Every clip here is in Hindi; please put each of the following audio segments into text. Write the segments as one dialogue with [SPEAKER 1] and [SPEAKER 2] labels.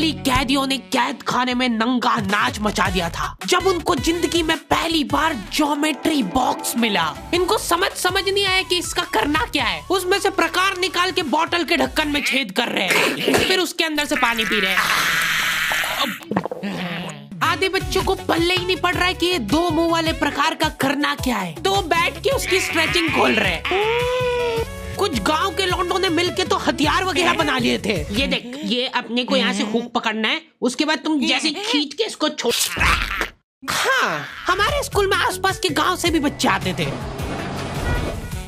[SPEAKER 1] दिल्ली कैदियों ने कैद खाने में नंगा नाच मचा दिया था जब उनको जिंदगी में पहली बार ज्योमेट्री बॉक्स मिला। इनको समझ नहीं आया कि इसका करना क्या है। उसमें से प्रकार निकाल के बोतल के ढक्कन में छेद कर रहे हैं, फिर उसके अंदर से पानी पी रहे हैं। आधे बच्चों को पल्ले ही नहीं पड़ रहा है कि ये दो मुंह वाले प्रकार का करना क्या है, तो बैठ के उसकी स्ट्रेचिंग खोल रहे हैं। कुछ गांव के लौंडों ने मिलके तो हथियार वगैरह बना लिए थे। ये देख, ये अपने को यहाँ से हुक पकड़ना है, उसके बाद तुम जैसे खींच के इसको छोड़। हाँ, हमारे स्कूल में आसपास के गांव से भी बच्चे आते थे।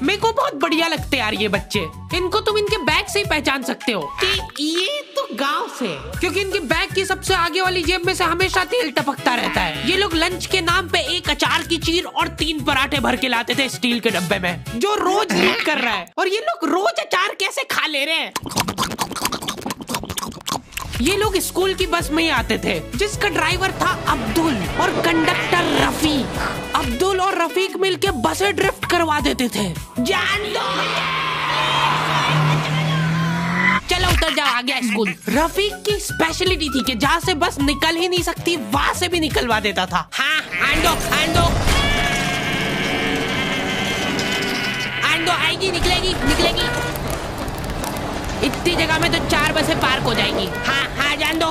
[SPEAKER 1] मेरे को बहुत बढ़िया लगते यार ये बच्चे। इनको तुम इनके बैग से ही पहचान सकते हो कि ये तो गांव से, क्योंकि इनके बैग की सबसे आगे वाली जेब में से हमेशा तेल टपकता रहता है। ये लोग लंच के नाम पे एक अचार की चीर और 3 पराठे भर के लाते थे स्टील के डब्बे में, जो रोज लीक कर रहा है। और ये लोग रोज अचार कैसे खा ले रहे हैं। ये लोग स्कूल की बस में ही आते थे, जिसका ड्राइवर था अब्दुल और कंडक्टर रफीक। अब्दुल और रफीक मिलके बसें ड्रिफ्ट करवा देते थे। जान दो, चलो उतर जाओ, आ गया स्कूल। रफीक की स्पेशलिटी थी कि जहाँ से बस निकल ही नहीं सकती वहाँ से भी निकलवा देता था। हाँ, आंदो आएगी, निकलेगी। इतनी जगह में तो 4 बसें पार्क हो जाएंगी। हाँ, जान दो।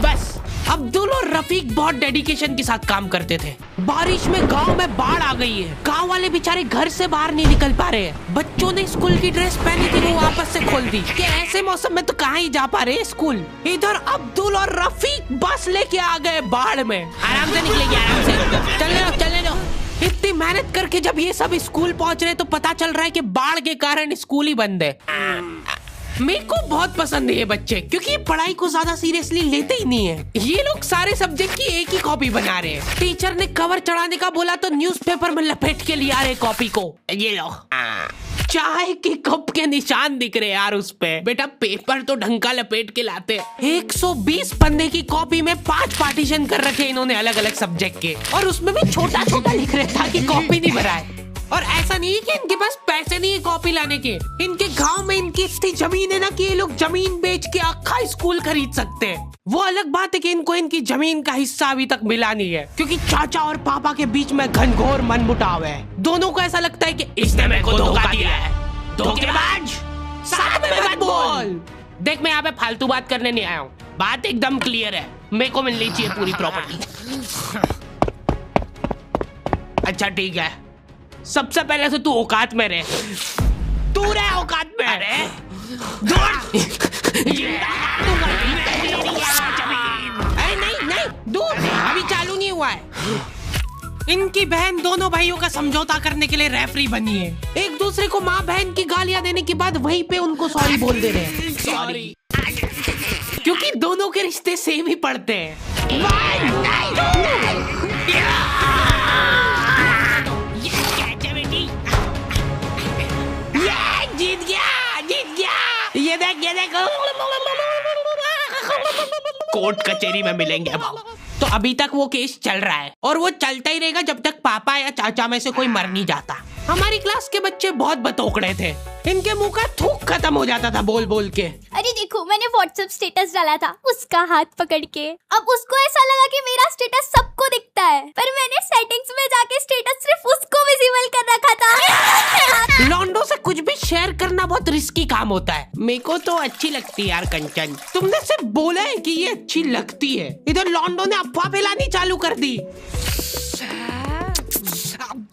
[SPEAKER 1] बस। अब्दुल और रफीक बहुत डेडिकेशन के साथ काम करते थे। बारिश में गांव में बाढ़ आ गई है, गांव वाले बेचारे घर से बाहर नहीं निकल पा रहे हैं। बच्चों ने स्कूल की ड्रेस पहनी थी, वो वापस से खोल दी कि ऐसे मौसम में तो कहाँ ही जा पा रहे स्कूल। इधर अब्दुल और रफीक बस लेके आ गए बाढ़ में। आराम से निकलेगी, आराम से चलने दो। इतनी मेहनत करके जब ये सब स्कूल पहुंच रहे तो पता चल रहा है कि बाढ़ के कारण स्कूल ही बंद है। मेरे को बहुत पसंद है ये बच्चे, क्योंकि ये पढ़ाई को ज्यादा सीरियसली लेते ही नहीं है। ये लोग सारे सब्जेक्ट की एक ही कॉपी बना रहे हैं। टीचर ने कवर चढ़ाने का बोला तो न्यूज़पेपर में लपेट के लिया रहे कॉपी को। ये लो, चाय के कप के निशान दिख रहे यार उस पे। बेटा पेपर तो ढंग का लपेट के लाते। 120 पन्ने की कॉपी में 5 पार्टीशन कर रखे इन्होंने अलग अलग सब्जेक्ट के, और उसमें भी छोटा लिख रहे ताकि कॉपी नहीं भराए। और ऐसा नहीं है कि इनके पास पैसे नहीं है कॉपी लाने के। इनके गांव में इनकी इतनी जमीन है ना कि ये लोग जमीन बेच के आखा स्कूल खरीद सकते हैं। वो अलग बात है कि इनको इनकी जमीन का हिस्सा अभी तक मिला नहीं है, क्योंकि चाचा और पापा के बीच में घनघोर मनमुटाव है। दोनों को ऐसा लगता है कि इसने मेरे को धोखा दिया है। धोखेबाज, साथ में मत बोल। देख, मैं यहाँ पे फालतू बात करने नहीं आया हूँ, बात एकदम क्लियर है। मेरे को मिलनी चाहिए पूरी प्रॉपर्टी। अच्छा ठीक है, सबसे पहले से तू औकात में रहे। तू रहे औकात में। अरे नहीं, दूर, अभी चालू नहीं हुआ है। इनकी बहन दोनों भाइयों का समझौता करने के लिए रेफरी बनी है। एक दूसरे को माँ बहन की गालियां देने के बाद वहीं पे उनको सॉरी बोल दे रहे हैं। सॉरी, क्योंकि दोनों के रिश्ते सेम ही पड़ते हैं। जीत गया। ये देख कोर्ट कचहरी में मिलेंगे अब। तो अभी तक वो केस चल रहा है और वो चलता ही रहेगा जब तक पापा या चाचा में से कोई मर नहीं जाता। हमारी क्लास के बच्चे बहुत बतौकड़े थे, इनके मुंह का थूक खत्म हो जाता था बोल बोल के।
[SPEAKER 2] अरे देखो, मैंने व्हाट्सएप स्टेटस डाला था उसका हाथ पकड़ के। अब उसको ऐसा लगा कि मेरा स्टेटस सबको दिखता है, पर मैंने सेटिंग्स में जाके स्टेटस सिर्फ उसको विजिबल कर रखा था।
[SPEAKER 1] लॉन्डो से कुछ भी शेयर करना बहुत रिस्की काम होता है। मेरे को तो अच्छी लगती है यार कंचन। तुमने सिर्फ बोला है कि ये अच्छी लगती है, इधर लॉन्डो ने अफवाह फैलानी चालू कर दी।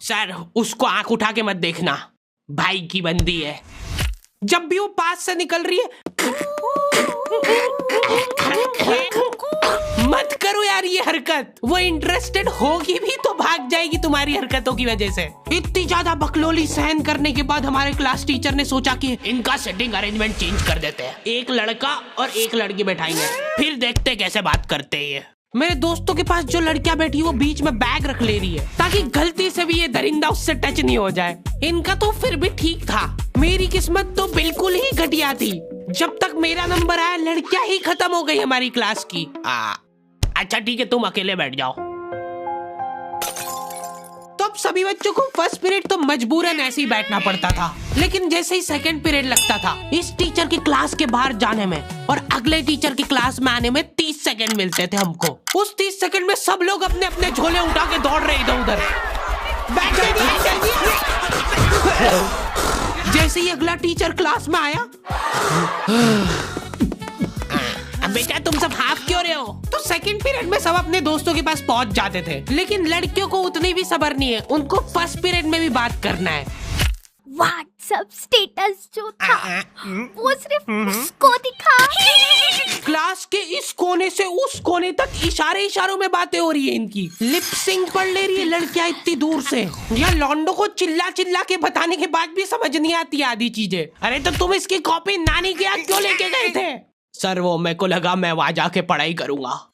[SPEAKER 1] सर, उसको आंख उठा के मत देखना, भाई की बंदी है। जब भी वो पास से निकल रही है मत करो यार ये हरकत। वो इंटरेस्टेड होगी भी तो भाग जाएगी तुम्हारी हरकतों की वजह से। इतनी ज्यादा बकलोली सहन करने के बाद हमारे क्लास टीचर ने सोचा कि इनका सेटिंग अरेंजमेंट चेंज कर देते हैं। एक लड़का और एक लड़की बैठाएंगे, फिर देखते कैसे बात करते हैं ये। मेरे दोस्तों के पास जो लड़कियां बैठी वो बीच में बैग रख ले रही है ताकि गलती से भी ये दरिंदा उससे टच नहीं हो जाए। इनका तो फिर भी ठीक था, मेरी किस्मत तो बिल्कुल ही घटिया थी। जब तक मेरा नंबर आया लड़कियां ही खत्म हो गई हमारी क्लास की। अच्छा ठीक है, तुम अकेले बैठ जाओ। तो अब सभी बच्चों को फर्स्ट पीरियड तो मजबूरन ऐसे ही बैठना पड़ता था, लेकिन जैसे ही सेकंड पीरियड लगता था इस टीचर की क्लास के बाहर जाने में और अगले टीचर की क्लास में आने में 30 सेकंड मिलते थे हमको। उस 30 सेकंड में सब लोग अपने अपने झोले उठा के दौड़ रहे इधर उधर। जैसे ही अगला टीचर क्लास में आया, बेटा तुम सब हाफ क्यों रहे हो, तो सेकंड पीरियड में सब अपने दोस्तों के पास पहुंच जाते थे। लेकिन लड़कियों को उतनी भी सब्र नहीं है, उनको फर्स्ट पीरियड में भी बात करना है।
[SPEAKER 2] व्हाट्सएप स्टेटस जो था वो सिर्फ उसको दिखा।
[SPEAKER 1] क्लास के इस कोने से उस कोने तक इशारों में बातें हो रही है इनकी। लिप सिंक पढ़ ले रही है लड़कियां इतनी दूर से। या लौंडो को चिल्ला चिल्ला के बताने के बाद भी समझ नहीं आती आधी चीजें। अरे तो तुम इसकी कॉपी नानी के यहाँ क्यों लेके गए थे? सर वो मेरे को लगा मैं वहां जाके पढ़ाई करूंगा।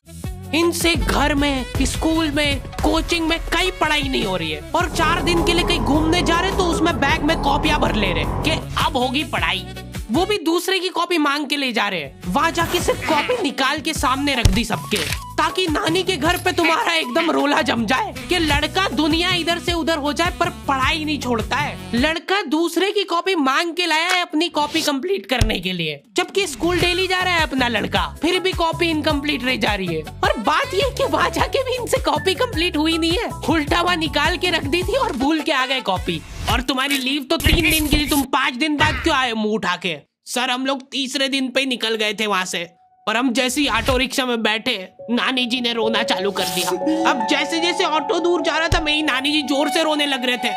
[SPEAKER 1] इनसे घर में, स्कूल में, कोचिंग में कई पढ़ाई नहीं हो रही है और 4 दिन के लिए कहीं घूमने जा रहे तो उसमें बैग में कॉपियां भर ले रहे कि अब होगी पढ़ाई। वो भी दूसरे की कॉपी मांग के ले जा रहे हैं। वहां जाके सिर्फ कॉपी निकाल के सामने रख दी सबके, ताकि नानी के घर पे तुम्हारा एकदम रोला जम जाए कि लड़का दुनिया इधर से उधर हो जाए पर पढ़ाई नहीं छोड़ता है। लड़का दूसरे की कॉपी मांग के लाया है अपनी कॉपी कंप्लीट करने के लिए, जबकि स्कूल डेली जा रहा है अपना लड़का, फिर भी कॉपी इनकम्प्लीट रह जा रही है। और बात ये कि वहां जाके भी इनसे कॉपी कंप्लीट हुई नहीं है, उल्टा हुआ निकाल के रख दी थी और भूल के आ गए कॉपी। और तुम्हारी लीव तो 3 दिन की थी, तुम 5 दिन बाद क्यों आए मुंह उठा के? सर हम लोग तीसरे दिन पे निकल गए थे वहां से, और हम जैसे ही ऑटो रिक्शा में बैठे नानी जी ने रोना चालू कर दिया। अब जैसे जैसे ऑटो दूर जा रहा था मेरी नानी जी जोर से रोने लग रहे थे।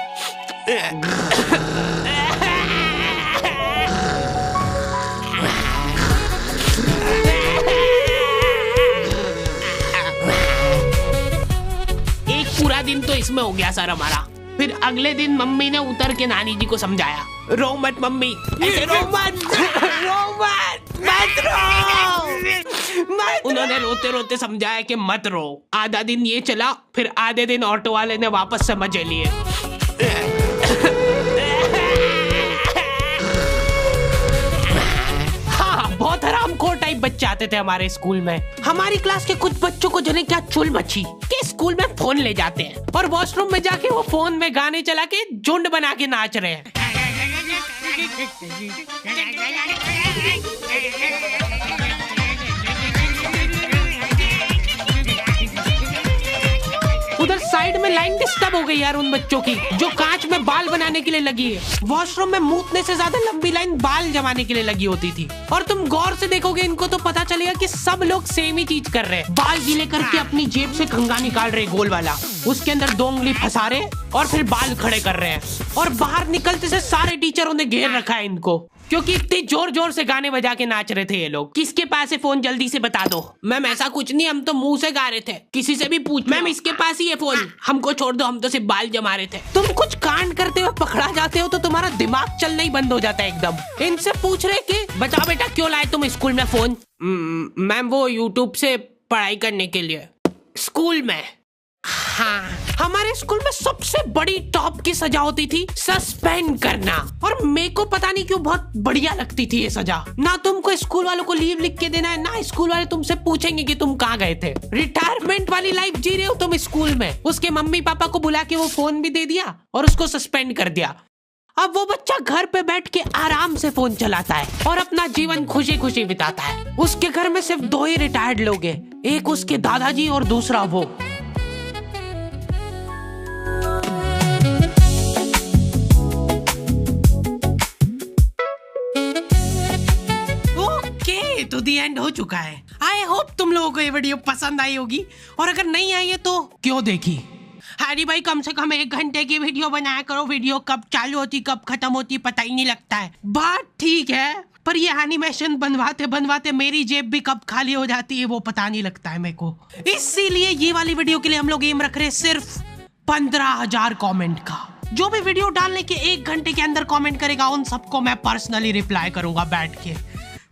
[SPEAKER 1] एक पूरा दिन तो इसमें हो गया सर हमारा। फिर अगले दिन मम्मी ने उतर के नानी जी को समझाया, रो मत मम्मी, ऐसे रो मत, मत रो। उन्होंने रोते रोते समझाया कि मत रो। आधा दिन ये चला, फिर आधे दिन ऑटो वाले ने वापस से मजे लिए। बहुत हरामखोर टाइप बच्चे आते थे हमारे स्कूल में। हमारी क्लास के कुछ बच्चों को जने क्या चुल मची कि स्कूल में फोन ले जाते हैं और वॉशरूम में जाके वो फोन में गाने चला के झुंड बना के नाच रहे हैं। उधर साइड में लाइन डिस्टर्ब हो गई यार उन बच्चों की जो कांच में बाल बनाने के लिए लगी है। वॉशरूम में मूतने से ज्यादा लंबी लाइन बाल जमाने के लिए लगी होती थी। और तुम गौर से देखोगे इनको तो पता चलेगा कि सब लोग सेम ही चीज कर रहे हैं। बाल गीले करके अपनी जेब से कंघा निकाल रहे गोल वाला, उसके अंदर 2 उंगली फंसा रहे और फिर बाल खड़े कर रहे हैं। और बाहर निकलते से सारे टीचरों ने घेर रखा है इनको, क्योंकि इतने जोर जोर से गाने बजा के नाच रहे थे ये लोग। किसके पास है फोन, जल्दी से बता दो। मैम ऐसा कुछ नहीं, हम तो मुंह से गा रहे थे। किसी से भी पूछ, मैम इसके पास ही है फोन, हमको छोड़ दो, हम तो सिर्फ बाल जमा रहे थे। तुम कुछ कांड करते हुए पकड़ा जाते हो तो तुम्हारा दिमाग चलना ही बंद हो जाता है एकदम। इनसे पूछ रहे कि बताओ बेटा क्यों लाए तुम स्कूल में फोन? मैम वो यूट्यूब से पढ़ाई करने के लिए। स्कूल में? हाँ, हमारे स्कूल में सबसे बड़ी टॉप की सजा होती थी सस्पेंड करना। और मेरे को पता नहीं क्यों बहुत बढ़िया लगती थी ये सजा। ना तुमको स्कूल वालों को लीव लिख के देना है, ना स्कूल वाले तुमसे पूछेंगे कि तुम कहाँ गए थे। रिटायरमेंट वाली लाइफ जी रहे हो तुम स्कूल में। उसके मम्मी पापा को बुला के वो फोन भी दे दिया और उसको सस्पेंड कर दिया। अब वो बच्चा घर पे बैठ के आराम से फोन चलाता है और अपना जीवन खुशी खुशी बिताता है। उसके घर में सिर्फ 2 ही रिटायर्ड लोग हैं, एक उसके दादाजी और दूसरा वो। तो दी एंड हो चुका है। आई होप तुम लोगों को ये वीडियो पसंद आई होगी, और अगर नहीं आई है तो क्यों देखी। हरी भाई कम से कम 1 घंटे की वीडियो बनाया करो। वीडियो कब चालू होती कब खत्म होती पता ही नहीं लगता है। बात ठीक है, पर ये एनिमेशन बनवाते बनवाते मेरी जेब भी कब खाली हो जाती है वो पता नहीं लगता है मेरे को। इसीलिए ये वाली वीडियो के लिए हम लोग एम रख रहे हैं सिर्फ 15,000 कमेंट का। जो भी वीडियो डालने के 1 घंटे के अंदर कमेंट करेगा उन सबको मैं पर्सनली रिप्लाई करूंगा बैठ के।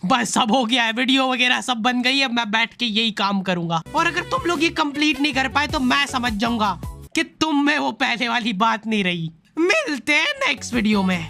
[SPEAKER 1] बस सब हो गया है, वीडियो वगैरह सब बन गई है, मैं बैठ के यही काम करूंगा। और अगर तुम लोग ये कंप्लीट नहीं कर पाए तो मैं समझ जाऊंगा कि तुम में वो पहले वाली बात नहीं रही। मिलते हैं नेक्स्ट वीडियो में।